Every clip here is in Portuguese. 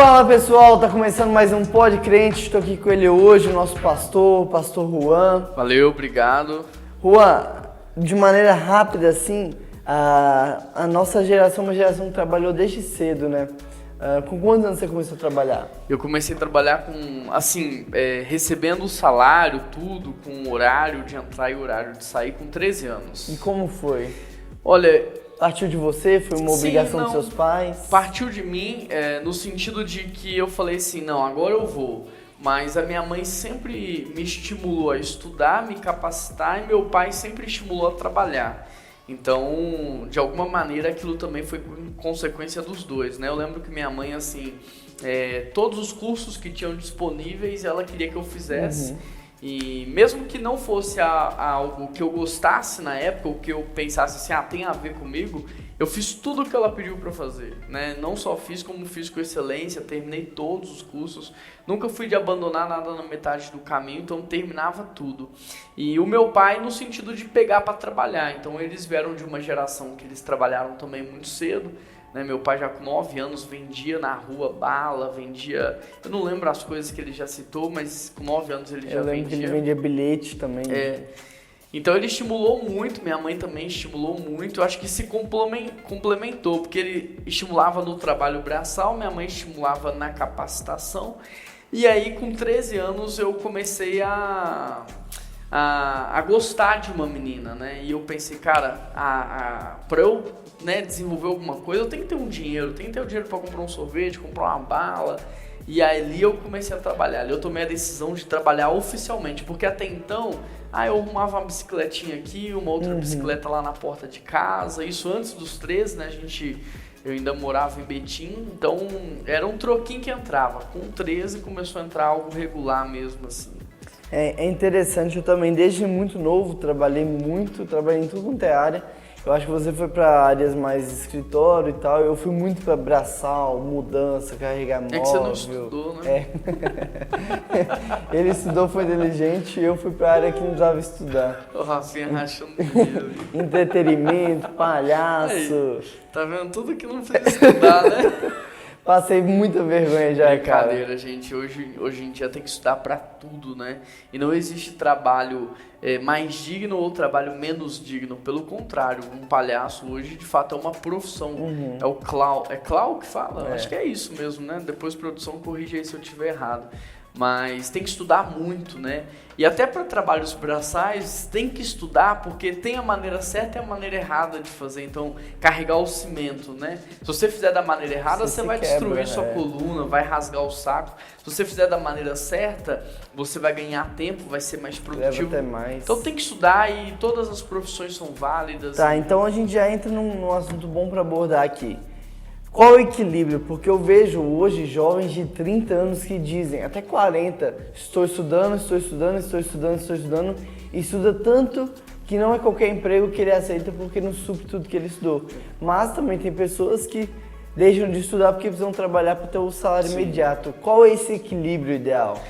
Fala pessoal, tá começando mais um Pod Crente, estou aqui com ele hoje, o nosso pastor Juan. Valeu, obrigado. Juan, de maneira rápida assim, a nossa geração é uma geração que trabalhou desde cedo, né? Com quantos anos você começou a trabalhar? Eu comecei a trabalhar com, recebendo o salário, tudo, com horário de entrar e horário de sair com 13 anos. E como foi? Olha... Partiu de você? Foi uma obrigação dos seus pais? Partiu de mim, no sentido de que eu falei assim, não, agora eu vou. Mas a minha mãe sempre me estimulou a estudar, me capacitar, e meu pai sempre estimulou a trabalhar. Então, de alguma maneira, aquilo também foi consequência dos dois, né? Eu lembro que minha mãe, assim, todos os cursos que tinham disponíveis, ela queria que eu fizesse. E mesmo que não fosse algo que eu gostasse na época, ou que eu pensasse assim, tem a ver comigo, eu fiz tudo o que ela pediu para eu fazer, né? Não só fiz, como fiz com excelência, terminei todos os cursos, nunca fui de abandonar nada na metade do caminho, então terminava tudo. E o meu pai no sentido de pegar para trabalhar, então eles vieram de uma geração que eles trabalharam também muito cedo, né? Meu pai já com 9 anos vendia na rua bala, vendia... Eu não lembro as coisas que ele já citou, mas com 9 anos ele já vendia. Eu lembro que ele vendia bilhete também. Então ele estimulou muito, minha mãe também estimulou muito. Eu acho que se complementou, porque ele estimulava no trabalho braçal, minha mãe estimulava na capacitação. E aí com 13 anos eu comecei a gostar de uma menina, né? E eu pensei, cara, pra eu, né, desenvolver alguma coisa, eu tenho que ter um dinheiro, tenho que ter o dinheiro para comprar um sorvete, comprar uma bala. E ali eu comecei a trabalhar, ali eu tomei a decisão de trabalhar oficialmente, porque até então, eu arrumava uma bicicletinha aqui, uma outra bicicleta lá na porta de casa, isso antes dos 13, né, eu ainda morava em Betim, então era um troquinho que entrava, com 13 começou a entrar algo regular mesmo assim. É interessante, eu também desde muito novo trabalhei em tudo quanto é área. Eu acho que você foi para áreas mais escritório e tal, eu fui muito para braçal, mudança, carregar móvel. É que você não estudou, né? Ele estudou, foi inteligente, e eu fui para área que não precisava estudar. O Rafinha rachando dinheiro. Entretenimento, palhaço. Aí, tá vendo tudo que não precisa estudar, né? Passei muita vergonha já, cara. Brincadeira, gente. Hoje em dia tem que estudar pra tudo, né? E não existe trabalho mais digno ou trabalho menos digno. Pelo contrário, um palhaço hoje, de fato, é uma profissão. É o clown. É clown que fala? Acho que é isso mesmo, né? Depois produção corrige aí se eu estiver errado. Mas tem que estudar muito, né? E até para trabalhos braçais tem que estudar, porque tem a maneira certa e a maneira errada de fazer. Então, carregar o cimento, né? Se você fizer da maneira errada, você vai destruir sua coluna, vai rasgar o saco. Se você fizer da maneira certa, você vai ganhar tempo, vai ser mais produtivo. Leva até mais. Então tem que estudar e todas as profissões são válidas. Tá, então a gente já entra num assunto bom para abordar aqui. Qual o equilíbrio? Porque eu vejo hoje jovens de 30 anos que dizem, até 40, estou estudando, e estuda tanto que não é qualquer emprego que ele aceita porque não supre tudo que ele estudou. Mas também tem pessoas que deixam de estudar porque precisam trabalhar para ter o salário imediato. Qual é esse equilíbrio ideal?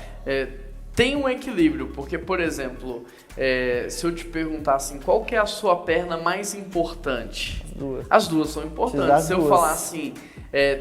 Tem um equilíbrio, porque, por exemplo, se eu te perguntar assim, qual que é a sua perna mais importante? As duas são importantes. Se eu falar assim,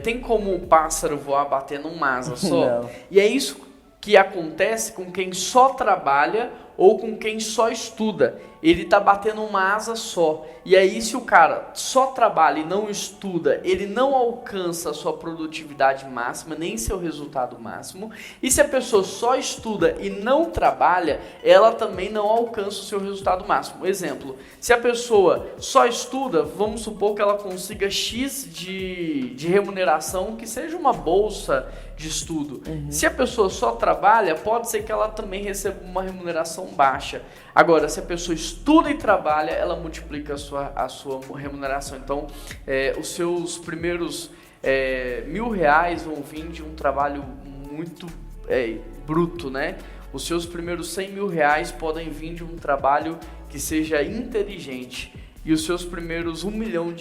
tem como o pássaro voar batendo uma asa só? Não. E é isso que acontece com quem só trabalha ou com quem só estuda. Ele tá batendo uma asa só. E aí, se o cara só trabalha e não estuda, ele não alcança a sua produtividade máxima, nem seu resultado máximo. E se a pessoa só estuda e não trabalha, ela também não alcança o seu resultado máximo. Exemplo, se a pessoa só estuda, vamos supor que ela consiga X de remuneração, que seja uma bolsa de estudo. Se a pessoa só trabalha, pode ser que ela também receba uma remuneração baixa. Agora, se a pessoa estuda e trabalha, ela multiplica a sua remuneração. Então, os seus primeiros R$1.000 vão vir de um trabalho muito bruto, né? Os seus primeiros R$100.000 podem vir de um trabalho que seja inteligente. E os seus primeiros R$1 milhão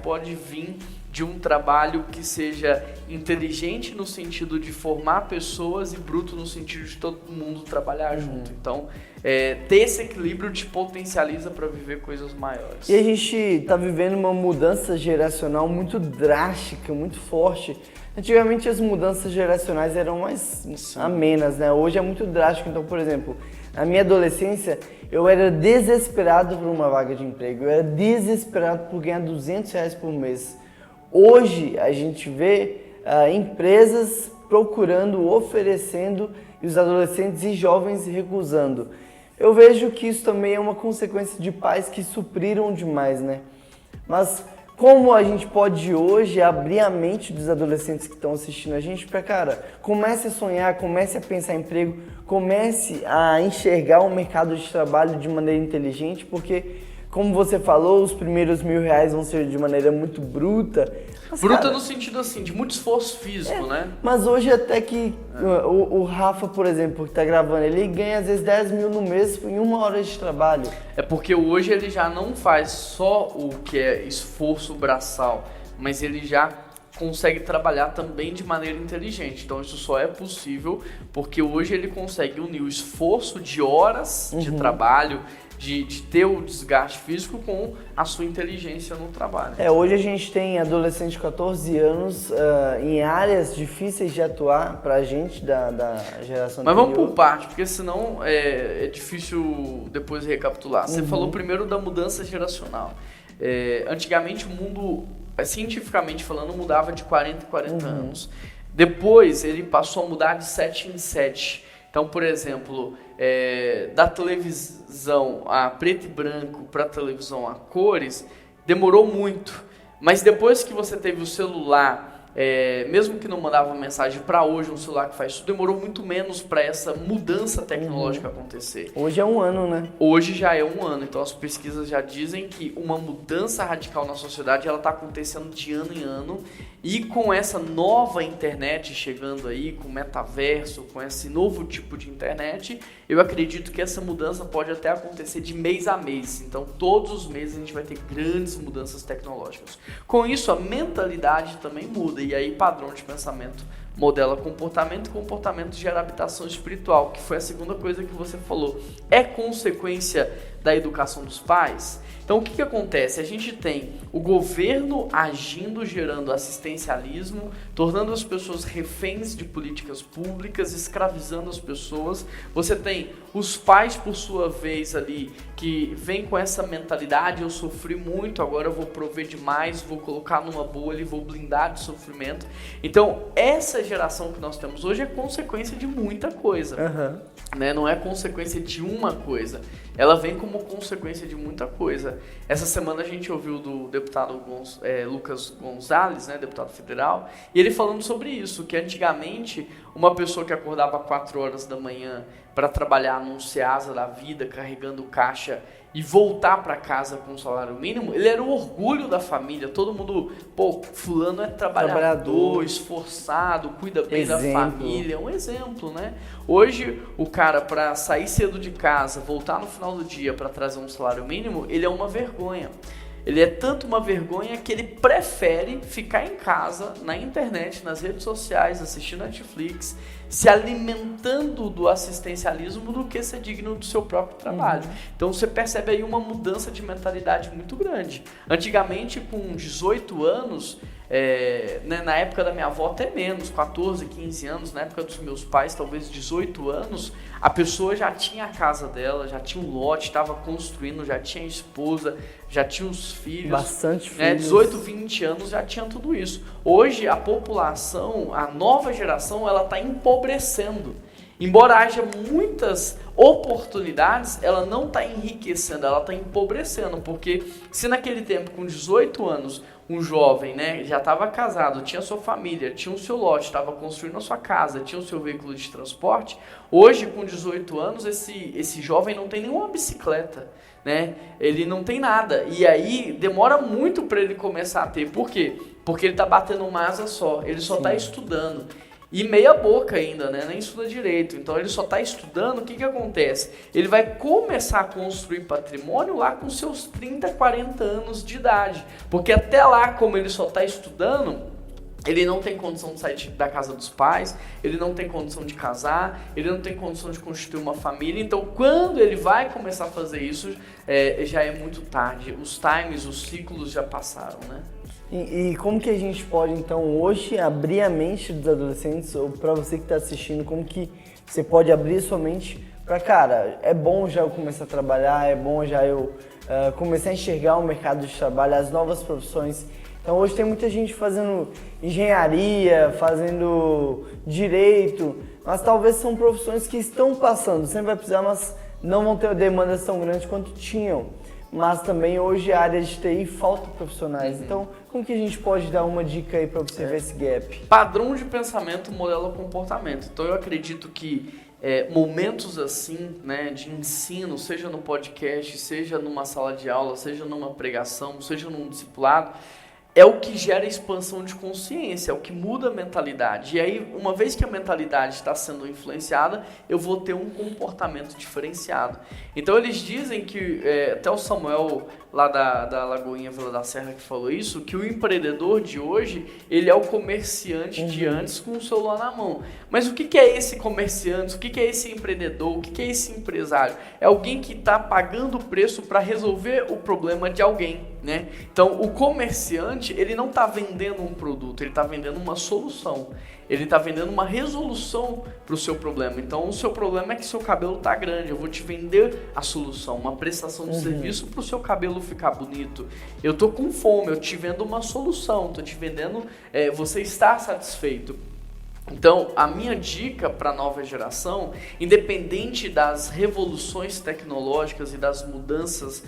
pode vir de um trabalho que seja inteligente no sentido de formar pessoas e bruto no sentido de todo mundo trabalhar junto. Então, ter esse equilíbrio te potencializa para viver coisas maiores. E a gente está vivendo uma mudança geracional muito drástica, muito forte. Antigamente as mudanças geracionais eram mais amenas, né? Hoje é muito drástico. Então, por exemplo, na minha adolescência, eu era desesperado por uma vaga de emprego. Eu era desesperado por ganhar R$200 por mês. Hoje, a gente vê empresas procurando, oferecendo, e os adolescentes e jovens recusando. Eu vejo que isso também é uma consequência de pais que supriram demais, né? Mas como a gente pode hoje abrir a mente dos adolescentes que estão assistindo a gente para, cara, comece a sonhar, comece a pensar em emprego, comece a enxergar o mercado de trabalho de maneira inteligente, porque, como você falou, os primeiros R$1.000 vão ser de maneira muito bruta. Mas, bruta, cara, no sentido assim, de muito esforço físico, né? Mas hoje até que o Rafa, por exemplo, que tá gravando, ele ganha às vezes 10 mil no mês em 1 hora de trabalho. É porque hoje ele já não faz só o que é esforço braçal, mas ele já consegue trabalhar também de maneira inteligente. Então isso só é possível porque hoje ele consegue unir o esforço de horas de trabalho, de ter o desgaste físico com a sua inteligência no trabalho. Hoje a gente tem adolescentes de 14 anos em áreas difíceis de atuar pra gente da geração Mas anterior. vamos por parte, porque senão é difícil depois recapitular. Você falou primeiro da mudança geracional. Antigamente o mundo, cientificamente falando, mudava de 40 em 40 anos. Depois ele passou a mudar de 7 em 7. Então, por exemplo, da televisão a preto e branco para a televisão a cores, demorou muito. Mas depois que você teve o celular, mesmo que não mandava mensagem para hoje, um celular que faz tudo, demorou muito menos para essa mudança tecnológica acontecer. Hoje é 1 ano, né? Hoje já é 1 ano, então as pesquisas já dizem que uma mudança radical na sociedade ela está acontecendo de ano em ano, e com essa nova internet chegando aí, com o metaverso, com esse novo tipo de internet, eu acredito que essa mudança pode até acontecer de mês a mês. Então todos os meses a gente vai ter grandes mudanças tecnológicas. Com isso a mentalidade também muda, e aí padrão de pensamento modela comportamento, e comportamento gera habitação espiritual, que foi a segunda coisa que você falou. É consequência da educação dos pais? Então o que acontece? A gente tem o governo agindo, gerando assistencialismo, tornando as pessoas reféns de políticas públicas, escravizando as pessoas. Você tem os pais, por sua vez, ali, que vêm com essa mentalidade: eu sofri muito, agora eu vou prover demais, vou colocar numa bolha e vou blindar de sofrimento. Então essa geração que nós temos hoje é consequência de muita coisa. Né? Não é consequência de uma coisa, ela vem como consequência de muita coisa. Essa semana a gente ouviu do deputado Lucas Gonzalez, né, deputado federal, e ele falando sobre isso, que antigamente uma pessoa que acordava 4 horas da manhã para trabalhar num Ceasa da vida, carregando caixa, e voltar para casa com um salário mínimo, ele era o orgulho da família. Todo mundo, fulano é trabalhador, esforçado, cuida bem da família, é um exemplo, né? Hoje, o cara, para sair cedo de casa, voltar no final do dia para trazer um salário mínimo, ele é uma vergonha. Ele é tanto uma vergonha que ele prefere ficar em casa, na internet, nas redes sociais, assistindo Netflix, se alimentando do assistencialismo, do que ser digno do seu próprio trabalho. Então você percebe aí uma mudança de mentalidade muito grande. Antigamente, com 18 anos, né, na época da minha avó até menos, 14, 15 anos, na época dos meus pais talvez 18 anos, a pessoa já tinha a casa dela, já tinha um lote, estava construindo, já tinha esposa, já tinha os filhos. Bastante filhos. Né, 18, 20 anos já tinha tudo isso. Hoje a população, a nova geração, ela está empobrecendo. Embora haja muitas oportunidades, ela não está enriquecendo, ela está empobrecendo, porque se naquele tempo, com 18 anos, um jovem, né, já estava casado, tinha sua família, tinha o seu lote, estava construindo a sua casa, tinha o seu veículo de transporte, hoje, com 18 anos, esse jovem não tem nenhuma bicicleta, né? Ele não tem nada, e aí demora muito para ele começar a ter. Por quê? Porque ele está batendo uma asa só, ele só está estudando. E meia boca ainda, né? Nem estuda direito. Então ele só está estudando, o que acontece? Ele vai começar a construir patrimônio lá com seus 30, 40 anos de idade. Porque até lá, como ele só está estudando, ele não tem condição de sair da casa dos pais, ele não tem condição de casar, ele não tem condição de constituir uma família. Então, quando ele vai começar a fazer isso, já é muito tarde. Os times, os ciclos já passaram, né? E como que a gente pode, então, hoje abrir a mente dos adolescentes, ou para você que está assistindo, como que você pode abrir sua mente para, cara, é bom já eu começar a trabalhar, é bom já eu começar a enxergar o mercado de trabalho, as novas profissões. Então hoje tem muita gente fazendo engenharia, fazendo direito, mas talvez são profissões que estão passando, sempre vai precisar, mas não vão ter demandas tão grandes quanto tinham. Mas também hoje a área de TI falta profissionais. Então, como que a gente pode dar uma dica aí para você ver esse gap? Padrão de pensamento modela comportamento. Então eu acredito que momentos assim, né, de ensino, seja no podcast, seja numa sala de aula, seja numa pregação, seja num discipulado, é o que gera expansão de consciência, é o que muda a mentalidade. E aí, uma vez que a mentalidade está sendo influenciada, eu vou ter um comportamento diferenciado. Então, eles dizem que, até o Samuel, lá da Lagoinha Vila da Serra, que falou isso, que o empreendedor de hoje, ele é o comerciante de antes com o celular na mão. Mas o que é esse comerciante? O que é esse empreendedor? O que é esse empresário? É alguém que está pagando o preço para resolver o problema de alguém, né? Então, o comerciante, ele não está vendendo um produto, ele está vendendo uma solução. Ele está vendendo uma resolução para o seu problema. Então, o seu problema é que seu cabelo está grande. Eu vou te vender a solução, uma prestação de serviço para o seu cabelo ficar bonito. Eu estou com fome, eu te vendo uma solução, estou te vendendo, você está satisfeito. Então, a minha dica para a nova geração, independente das revoluções tecnológicas e das mudanças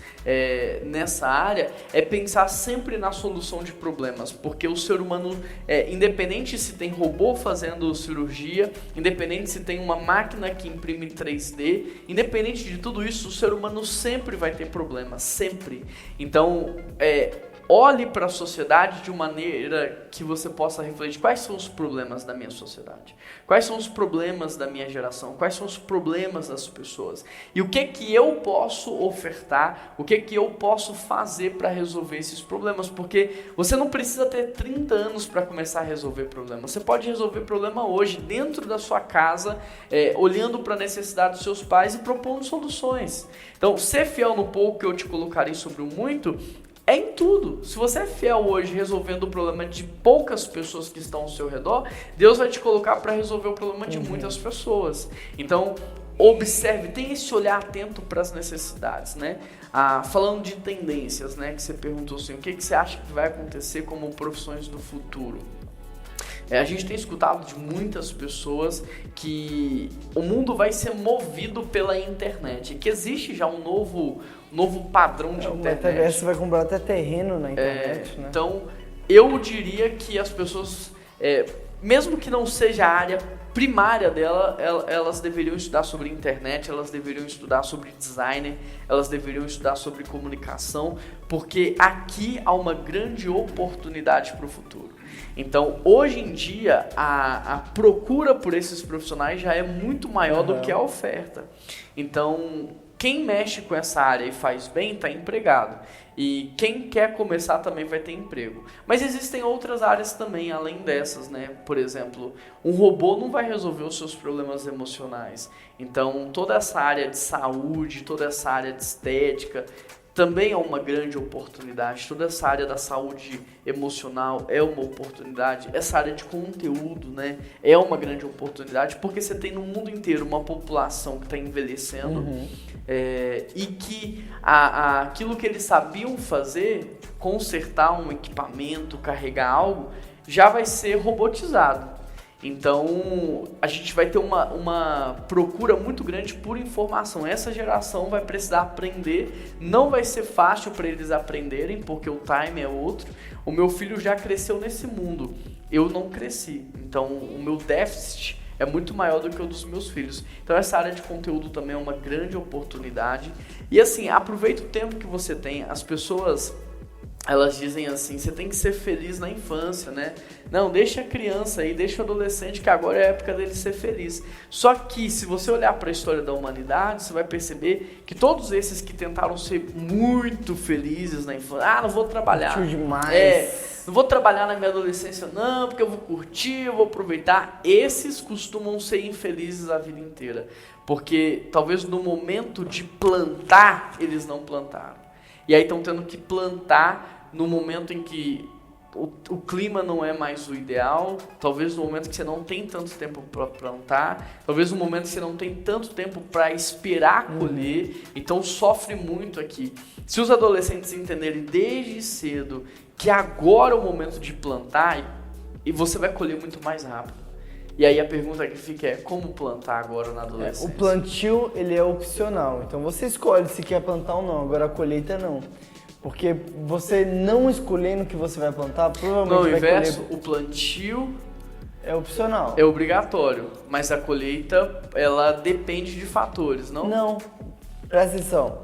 nessa área, é pensar sempre na solução de problemas, porque o ser humano, independente se tem robô fazendo cirurgia, independente se tem uma máquina que imprime 3D, independente de tudo isso, o ser humano sempre vai ter problemas, sempre. Então, olhe para a sociedade de maneira que você possa refletir quais são os problemas da minha sociedade, quais são os problemas da minha geração, quais são os problemas das pessoas e o que eu posso ofertar, o que eu posso fazer para resolver esses problemas, porque você não precisa ter 30 anos para começar a resolver problemas, você pode resolver problema hoje, dentro da sua casa, olhando para a necessidade dos seus pais e propondo soluções. Então, ser fiel no pouco que eu te colocarei sobre o muito, é em tudo. Se você é fiel hoje resolvendo o problema de poucas pessoas que estão ao seu redor, Deus vai te colocar para resolver o problema de muitas pessoas. Então, observe, tenha esse olhar atento para as necessidades, né? Falando de tendências, né? Que você perguntou assim, o que você acha que vai acontecer como profissões do futuro? A gente tem escutado de muitas pessoas que o mundo vai ser movido pela internet, que existe já um novo padrão de internet. O metaverso vai comprar até terreno na internet, né? Então, eu diria que as pessoas, mesmo que não seja a área primária dela, elas deveriam estudar sobre internet, elas deveriam estudar sobre design, elas deveriam estudar sobre comunicação, porque aqui há uma grande oportunidade para o futuro. Então, hoje em dia, a procura por esses profissionais já é muito maior do que a oferta. Então, quem mexe com essa área e faz bem, está empregado. E quem quer começar também vai ter emprego. Mas existem outras áreas também, além dessas, né? Por exemplo, um robô não vai resolver os seus problemas emocionais. Então, toda essa área de saúde, toda essa área de estética, também é uma grande oportunidade. Toda essa área da saúde emocional é uma oportunidade. Essa área de conteúdo, né, é uma grande oportunidade, porque você tem no mundo inteiro uma população que está envelhecendo e que aquilo que eles sabiam fazer, consertar um equipamento, carregar algo, já vai ser robotizado. Então, a gente vai ter uma procura muito grande por informação. Essa geração vai precisar aprender, não vai ser fácil para eles aprenderem, porque o time é outro. O meu filho já cresceu nesse mundo, eu não cresci. Então, o meu déficit é muito maior do que o dos meus filhos. Então, essa área de conteúdo também é uma grande oportunidade. E assim, aproveita o tempo que você tem. As pessoas, elas dizem assim, você tem que ser feliz na infância, né? Não, deixa a criança aí, deixa o adolescente, que agora é a época dele ser feliz. Só que, se você olhar para a história da humanidade, você vai perceber que todos esses que tentaram ser muito felizes na infância, não vou trabalhar. Curtiu demais. Não vou trabalhar na minha adolescência não, porque eu vou curtir, eu vou aproveitar. Esses costumam ser infelizes a vida inteira. Porque talvez no momento de plantar, eles não plantaram. E aí estão tendo que plantar no momento em que o clima não é mais o ideal, talvez no momento que você não tem tanto tempo para plantar, talvez no momento que você não tem tanto tempo para esperar colher, então sofre muito aqui. Se os adolescentes entenderem desde cedo que agora é o momento de plantar, e você vai colher muito mais rápido. E aí a pergunta que fica é, como plantar agora na adolescência? O plantio, ele é opcional, então você escolhe se quer plantar ou não, agora a colheita não. Porque você não escolhendo o que você vai plantar, provavelmente vai inverso, colher... o plantio é opcional. é obrigatório, mas a colheita, ela depende de fatores, não? Não, presta atenção.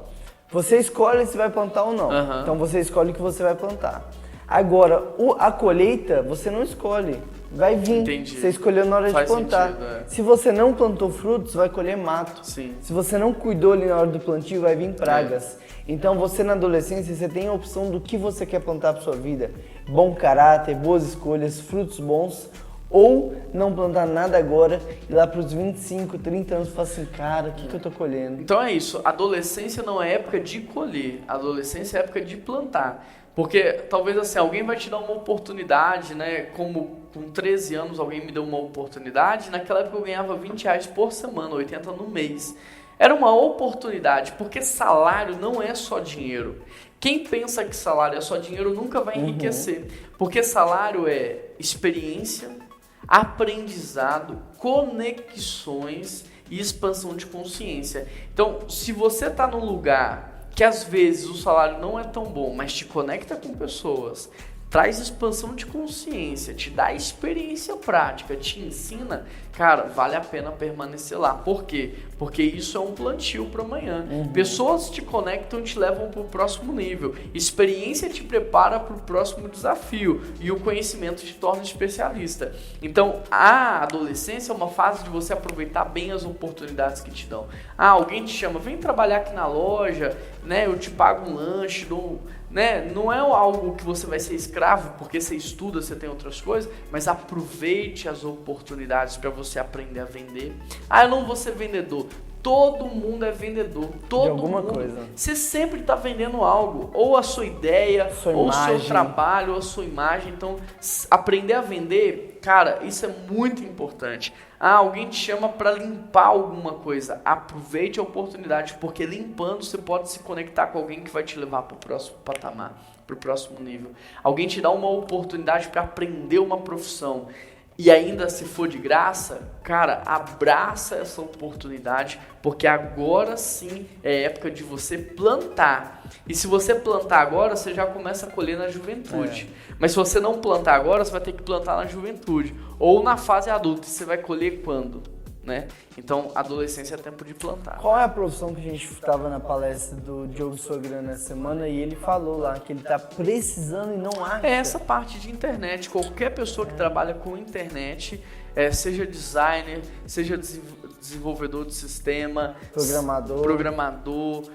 Você escolhe se vai plantar ou não, então você escolhe o que você vai plantar. Agora, a colheita, você não escolhe. Vai vir. Entendi. Você escolheu na hora de plantar. Sentido, é. Se você não plantou frutos, vai colher mato. Sim. Se você não cuidou ali na hora do plantio, vai vir pragas. Então você na adolescência, você tem a opção do que você quer plantar para sua vida. Bom caráter, boas escolhas, frutos bons. Ou não plantar nada agora e lá para os 25, 30 anos falar assim, cara, o que eu tô colhendo? Então é isso, adolescência não é época de colher, adolescência é época de plantar. Porque talvez assim, alguém vai te dar uma oportunidade, né? Como com 13 anos alguém me deu uma oportunidade, naquela época eu ganhava R$20 por semana, 80 no mês. Era uma oportunidade, porque salário não é só dinheiro. Quem pensa que salário é só dinheiro nunca vai enriquecer. Porque salário é experiência, aprendizado, conexões e expansão de consciência. Então, se você está num lugar que às vezes o salário não é tão bom, mas te conecta com pessoas, traz expansão de consciência, te dá experiência prática, te ensina, cara, vale a pena permanecer lá. Por quê? Porque isso é um plantio para amanhã. Pessoas te conectam e te levam para o próximo nível. Experiência te prepara para o próximo desafio e o conhecimento te torna especialista. Então, a adolescência é uma fase de você aproveitar bem as oportunidades que te dão. Alguém te chama, vem trabalhar aqui na loja, né? Eu te pago um lanche, né? Não é algo que você vai ser escravo, porque você estuda, você tem outras coisas, mas aproveite as oportunidades para você aprender a vender. Eu não vou ser vendedor. Todo mundo é vendedor. Todo de alguma mundo. Coisa. Você sempre está vendendo algo, ou a sua ideia, ou o seu trabalho, ou a sua imagem. Então, aprender a vender, cara, isso é muito importante. Alguém te chama para limpar alguma coisa. Aproveite a oportunidade, porque limpando você pode se conectar com alguém que vai te levar para o próximo patamar, para o próximo nível. Alguém te dá uma oportunidade para aprender uma profissão. E ainda se for de graça, cara, abraça essa oportunidade, porque agora sim é época de você plantar. E se você plantar agora, você já começa a colher na juventude. Mas se você não plantar agora, você vai ter que plantar na juventude. Ou na fase adulta, você vai colher quando? Né? Então, adolescência é tempo de plantar. Qual é a profissão que a gente estava na palestra do Diogo Sograno essa semana e ele falou lá que ele está precisando e não acha? É essa parte de internet. Qualquer pessoa que trabalha com internet, seja designer, seja desenvolvedor de sistema, programador,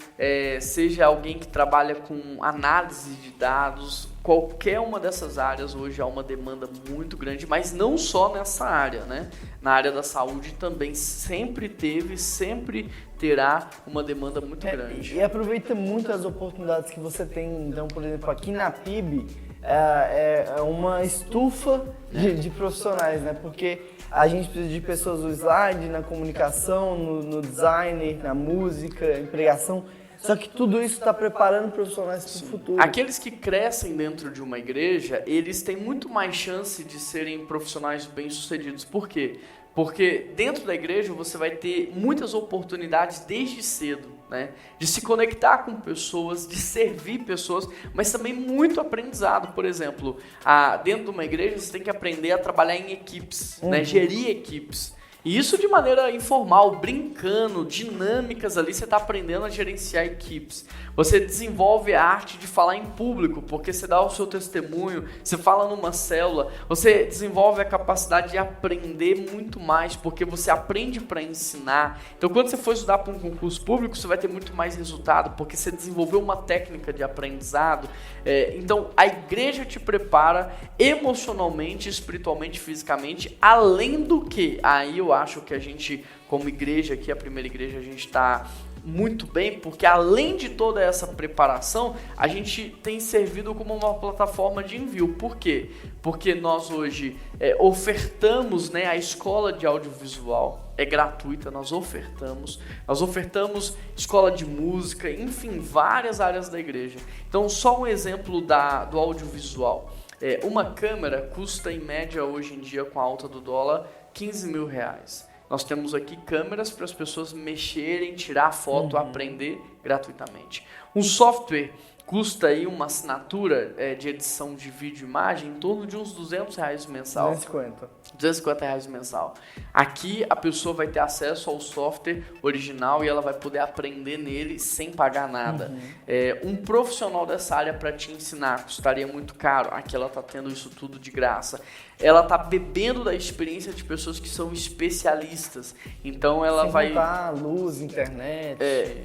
seja alguém que trabalha com análise de dados, qualquer uma dessas áreas hoje há uma demanda muito grande, mas não só nessa área, né? Na área da saúde também sempre teve, sempre terá uma demanda muito grande. E aproveita muito as oportunidades que você tem. Então, por exemplo, aqui na PIB é uma estufa de profissionais, né? Porque a gente precisa de pessoas no slide, na comunicação, no design, na música, empregação. Só que tudo isso está preparando profissionais para o futuro. Aqueles que crescem dentro de uma igreja, eles têm muito mais chance de serem profissionais bem-sucedidos. Por quê? Porque dentro da igreja você vai ter muitas oportunidades desde cedo, né? De se conectar com pessoas, de servir pessoas, mas também muito aprendizado. Por exemplo, dentro de uma igreja você tem que aprender a trabalhar em equipes, né? Gerir equipes. E isso de maneira informal, brincando, dinâmicas ali, você está aprendendo a gerenciar equipes. Você desenvolve a arte de falar em público, porque você dá o seu testemunho, você fala numa célula, você desenvolve a capacidade de aprender muito mais, porque você aprende para ensinar. Então, quando você for estudar para um concurso público, você vai ter muito mais resultado, porque você desenvolveu uma técnica de aprendizado. Então, a igreja te prepara emocionalmente, espiritualmente, fisicamente, além do que, aí eu acho que a gente, como igreja aqui, a primeira igreja, a gente está muito bem, porque além de toda essa preparação, a gente tem servido como uma plataforma de envio. Por quê? Porque nós hoje ofertamos, né, a escola de audiovisual, é gratuita, nós ofertamos escola de música, enfim, várias áreas da igreja. Então, só um exemplo do audiovisual. Uma câmera custa, em média, hoje em dia, com a alta do dólar, R$15.000. Nós temos aqui câmeras para as pessoas mexerem, tirar foto, aprender gratuitamente. Um software custa aí uma assinatura de edição de vídeo e imagem em torno de uns R$200 mensal. R$250 mensal. Aqui a pessoa vai ter acesso ao software original e ela vai poder aprender nele sem pagar nada. Um profissional dessa área para te ensinar custaria muito caro. Aqui ela está tendo isso tudo de graça. Ela está bebendo da experiência de pessoas que são especialistas. Então ela vai... luz, internet...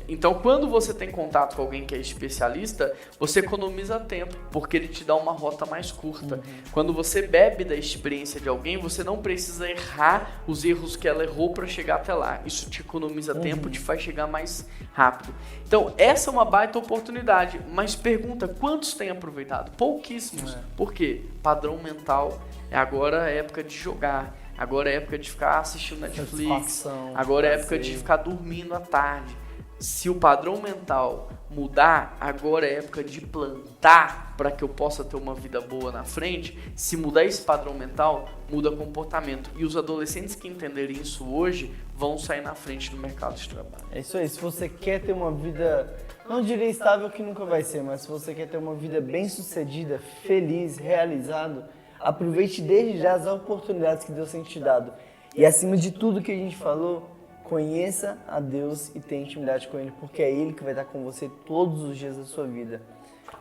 Então quando você tem contato com alguém que é especialista, você economiza tempo, porque ele te dá uma rota mais curta. Quando você bebe da experiência de alguém, você não precisa errar os erros que ela errou para chegar até lá. Isso te economiza tempo, te faz chegar mais rápido. Então essa é uma baita oportunidade, mas pergunta, quantos têm aproveitado? Pouquíssimos. Por quê? Padrão mental. Agora é época de jogar, agora é época de ficar assistindo Netflix, agora é época de ficar dormindo à tarde. Se o padrão mental mudar, agora é época de plantar para que eu possa ter uma vida boa na frente. Se mudar esse padrão mental, muda comportamento. E os adolescentes que entenderem isso hoje vão sair na frente do mercado de trabalho. É isso aí, se você quer ter uma vida, não diria estável que nunca vai ser, mas se você quer ter uma vida bem sucedida, feliz, realizado, aproveite desde já as oportunidades que Deus tem te dado. E acima de tudo que a gente falou, conheça a Deus e tenha intimidade com Ele, porque é Ele que vai estar com você todos os dias da sua vida.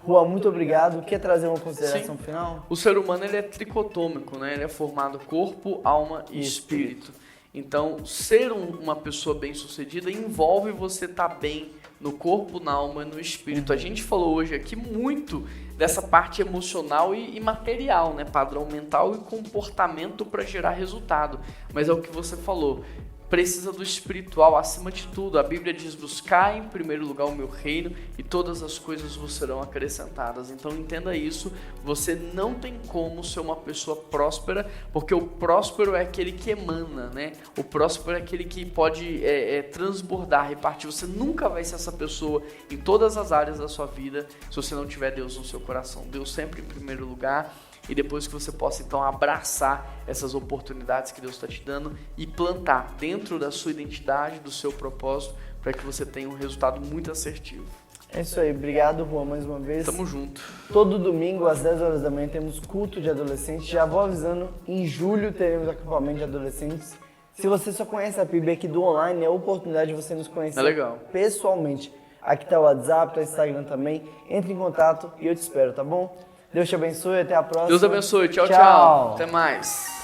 Juan, muito obrigado. Quer trazer uma consideração final? O ser humano ele é tricotômico, né? Ele é formado corpo, alma e espírito. Então, ser uma pessoa bem-sucedida envolve você estar bem no corpo, na alma e no espírito. A gente falou hoje aqui muito dessa parte emocional e material, né? Padrão mental e comportamento para gerar resultado. Mas é o que você falou. Precisa do espiritual acima de tudo. A Bíblia diz: buscar em primeiro lugar o meu reino e todas as coisas vos serão acrescentadas. Então entenda isso, você não tem como ser uma pessoa próspera, porque o próspero é aquele que emana, né? O próspero é aquele que pode transbordar, repartir. Você nunca vai ser essa pessoa em todas as áreas da sua vida se você não tiver Deus no seu coração. Deus sempre em primeiro lugar. E depois que você possa então abraçar essas oportunidades que Deus está te dando e plantar dentro da sua identidade, do seu propósito, para que você tenha um resultado muito assertivo. É isso aí, obrigado, Juan, mais uma vez. Tamo junto. Todo domingo às 10 horas da manhã temos culto de adolescentes. Já vou avisando, em julho teremos acampamento de adolescentes. Se você só conhece a PIB aqui do online, é a oportunidade de você nos conhecer pessoalmente. Aqui está o WhatsApp, está o Instagram também. Entre em contato e eu te espero, tá bom? Deus te abençoe, até a próxima. Deus abençoe, tchau, tchau. Até mais.